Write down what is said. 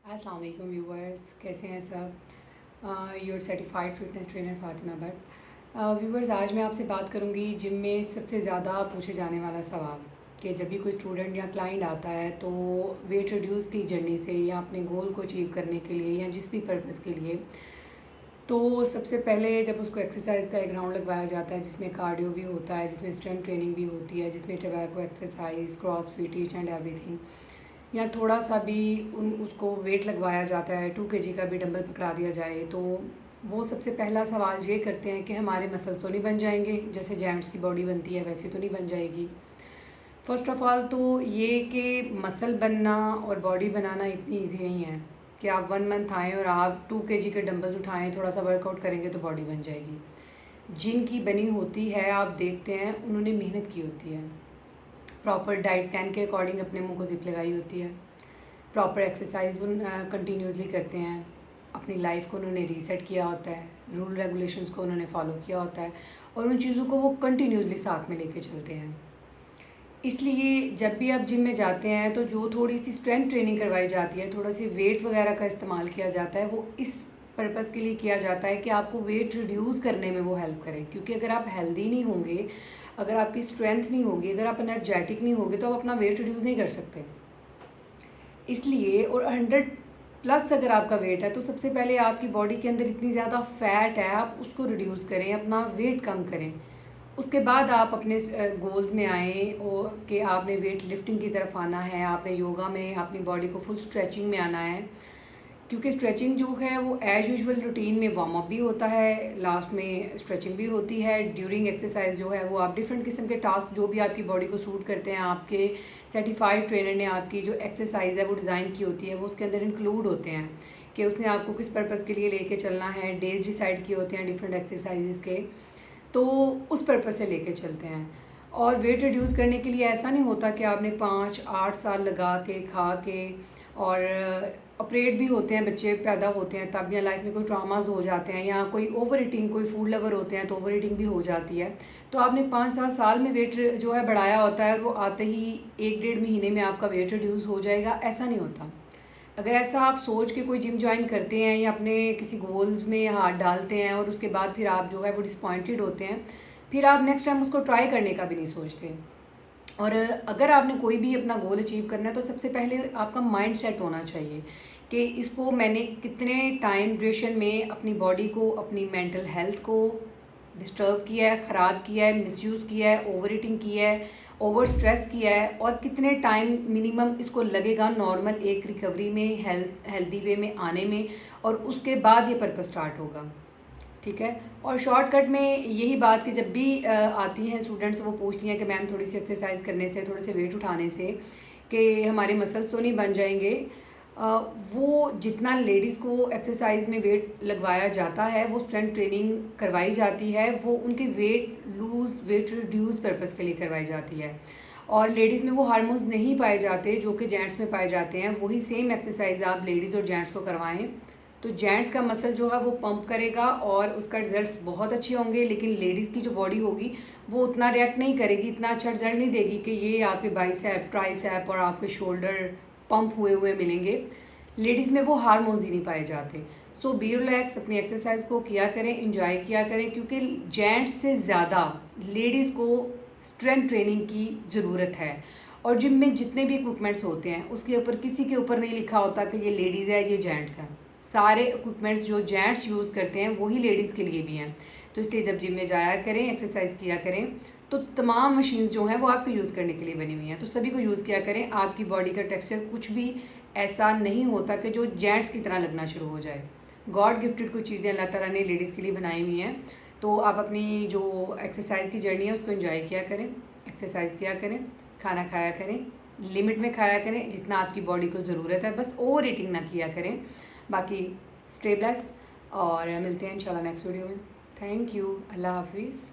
अस्सलाम वालेकुम व्यूवर्स, कैसे हैं सब। Your certified fitness trainer Fatima Bhatt. Viewers, आज मैं आपसे बात करूंगी जिम में सबसे ज़्यादा पूछे जाने वाला सवाल कि जब भी कोई स्टूडेंट या क्लाइंट आता है तो वेट रिड्यूस की जर्नी से या अपने गोल को अचीव करने के लिए या जिस भी पर्पज़ के लिए, तो सबसे पहले जब उसको एक्सरसाइज का एक राउंड लगवाया जाता है जिसमें कार्डियो भी होता है, जिसमें स्ट्रेंथ ट्रेनिंग भी होती है, जिसमें tobacco exercise, cross fit, each and everything, या थोड़ा सा भी उसको वेट लगवाया जाता है, 2 kg का भी डंबल पकड़ा दिया जाए, तो वो सबसे पहला सवाल ये करते हैं कि हमारे मसल तो नहीं बन जाएंगे, जैसे जेंट्स की बॉडी बनती है वैसे तो नहीं बन जाएगी। फ़र्स्ट ऑफ़ ऑल तो ये कि मसल बनना और बॉडी बनाना इतनी ईजी नहीं है कि आप 1 मंथ आएँ और आप 2 kg के डंबल्स उठाएँ, थोड़ा सा वर्कआउट करेंगे तो बॉडी बन जाएगी। जिनकी बनी होती है, आप देखते हैं उन्होंने मेहनत की होती है, प्रॉपर डाइट प्लान के अकॉर्डिंग अपने मुंह को जिप लगाई होती है, प्रॉपर एक्सरसाइज वो कंटिन्यूसली करते हैं, अपनी लाइफ को उन्होंने रीसेट किया होता है, रूल रेगुलेशंस को उन्होंने फॉलो किया होता है और उन चीज़ों को वो कंटिन्यूसली साथ में लेके चलते हैं। इसलिए जब भी आप जिम में जाते हैं तो जो थोड़ी सी स्ट्रेंथ ट्रेनिंग करवाई जाती है, थोड़ा सी वेट वगैरह का इस्तेमाल किया जाता है, वो इस पर्पज़ के लिए किया जाता है कि आपको वेट रिड्यूस करने में वो हेल्प करें। क्योंकि अगर आप हेल्दी नहीं होंगे, अगर आपकी स्ट्रेंथ नहीं होगी, अगर आप एनर्जेटिक नहीं होगे, तो आप अपना वेट रिड्यूस नहीं कर सकते। इसलिए और 100+ अगर आपका वेट है तो सबसे पहले आपकी बॉडी के अंदर इतनी ज़्यादा फैट है, आप उसको रिड्यूस करें, अपना वेट कम करें। उसके बाद आप अपने गोल्स में आएँ और कि आपने वेट लिफ्टिंग की तरफ आना है, आपने योगा में अपनी बॉडी को फुल स्ट्रेचिंग में आना है। क्योंकि स्ट्रेचिंग जो है वो एज़ यूजुअल रूटीन में वार्म अप भी होता है, लास्ट में स्ट्रेचिंग भी होती है, ड्यूरिंग एक्सरसाइज जो है वो आप डिफरेंट किस्म के टास्क जो भी आपकी बॉडी को सूट करते हैं, आपके सर्टिफाइड ट्रेनर ने आपकी जो एक्सरसाइज है वो डिज़ाइन की होती है, वो उसके अंदर इंक्लूड होते हैं कि उसने आपको किस पर्पज़ के लिए लेके चलना है, डेज डिसाइड किए होते हैं डिफरेंट एक्सरसाइजेज़ के, तो उस पर्पज़ से लेके चलते हैं। और वेट रिड्यूस करने के लिए ऐसा नहीं होता कि आपने 5-8 साल लगा के खा के, और ऑपरेट भी होते हैं, बच्चे पैदा होते हैं तब, या लाइफ में कोई ट्रामाज हो जाते हैं, या कोई ओवर ईटिंग, कोई फूड लवर होते हैं तो ओवर ईटिंग भी हो जाती है, तो आपने 5-7 साल में वेट जो है बढ़ाया होता है, वो आते ही 1-1.5 महीने में आपका वेट रिड्यूस हो जाएगा, ऐसा नहीं होता। अगर ऐसा आप सोच के कोई जिम ज्वाइन करते हैं या अपने किसी गोल्स में हाथ डालते हैं और उसके बाद फिर आप जो है वो डिसपॉइंटेड होते हैं, फिर आप नेक्स्ट टाइम उसको ट्राई करने का भी नहीं सोचते। और अगर आपने कोई भी अपना गोल अचीव करना है तो सबसे पहले आपका माइंड सेट होना चाहिए कि इसको मैंने कितने टाइम ड्यूरेशन में अपनी बॉडी को, अपनी मेंटल हेल्थ को डिस्टर्ब किया है, ख़राब किया है, मिसयूज़ किया है, ओवर ईटिंग किया है, ओवर स्ट्रेस किया है, और कितने टाइम मिनिमम इसको लगेगा नॉर्मल एक रिकवरी में, हेल्दी वे में आने में, और उसके बाद ये पर्पस स्टार्ट होगा। ठीक है। और शॉर्टकट में यही बात कि जब भी आती हैं स्टूडेंट्स, वो पूछती हैं कि मैम थोड़ी सी एक्सरसाइज करने से, थोड़े से वेट उठाने से कि हमारे मसल्स तो नहीं बन जाएंगे। वो जितना लेडीज़ को एक्सरसाइज में वेट लगवाया जाता है, वो स्ट्रेंथ ट्रेनिंग करवाई जाती है, वो उनके weight lose, weight reduce purpose के लिए करवाई जाती है। और लेडीज़ में वो हार्मोन्स नहीं पाए जाते जो कि जेंट्स में पाए जाते हैं। वही सेम एक्सरसाइज आप लेडीज़ और जेंट्स को करवाएं तो जेंट्स का मसल जो है वो पंप करेगा और उसका रिजल्ट्स बहुत अच्छे होंगे, लेकिन लेडीज़ की जो बॉडी होगी वो उतना रिएक्ट नहीं करेगी, इतना अच्छा रिजल्ट नहीं देगी कि ये आपके बाइसेप, ट्राइसेप और आपके शोल्डर पंप हुए हुए मिलेंगे। लेडीज़ में वो हार्मोन्स ही नहीं पाए जाते। सो बी रिलैक्स, अपनी एक्सरसाइज को किया करें, इंजॉय किया करें, क्योंकि जेंट्स से ज़्यादा लेडीज़ को स्ट्रेंथ ट्रेनिंग की ज़रूरत है। और जिम में जितने भी इक्विपमेंट्स होते हैं उसके ऊपर किसी के ऊपर नहीं लिखा होता कि ये लेडीज़ है, ये जेंट्स है। सारे इक्विपमेंट्स जो जेंट्स यूज़ करते हैं वही लेडीज़ के लिए भी हैं। तो इसलिए जब जिम में जाया करें, एक्सरसाइज किया करें, तो तमाम मशीन्स जो हैं वो आपको यूज़ करने के लिए बनी हुई हैं, तो सभी को यूज़ किया करें। आपकी बॉडी का टेक्सचर कुछ भी ऐसा नहीं होता कि जो जेंट्स की तरह लगना शुरू हो जाए। गॉड गिफ्टेड कुछ चीज़ें अल्लाह ताला ने लेडीज़ के लिए बनाई हुई हैं। तो आप अपनी जो एक्सरसाइज की जर्नी है उसको एंजॉय किया करें, एक्सरसाइज किया करें, खाना खाया करें, लिमिट में खाया करें जितना आपकी बॉडी को ज़रूरत है, बस ओवर ईटिंग ना किया करें। बाकी स्टे ब्लेस्ड और मिलते हैं इंशाल्लाह नेक्स्ट वीडियो में। Thank you. अल्लाह हाफिज़।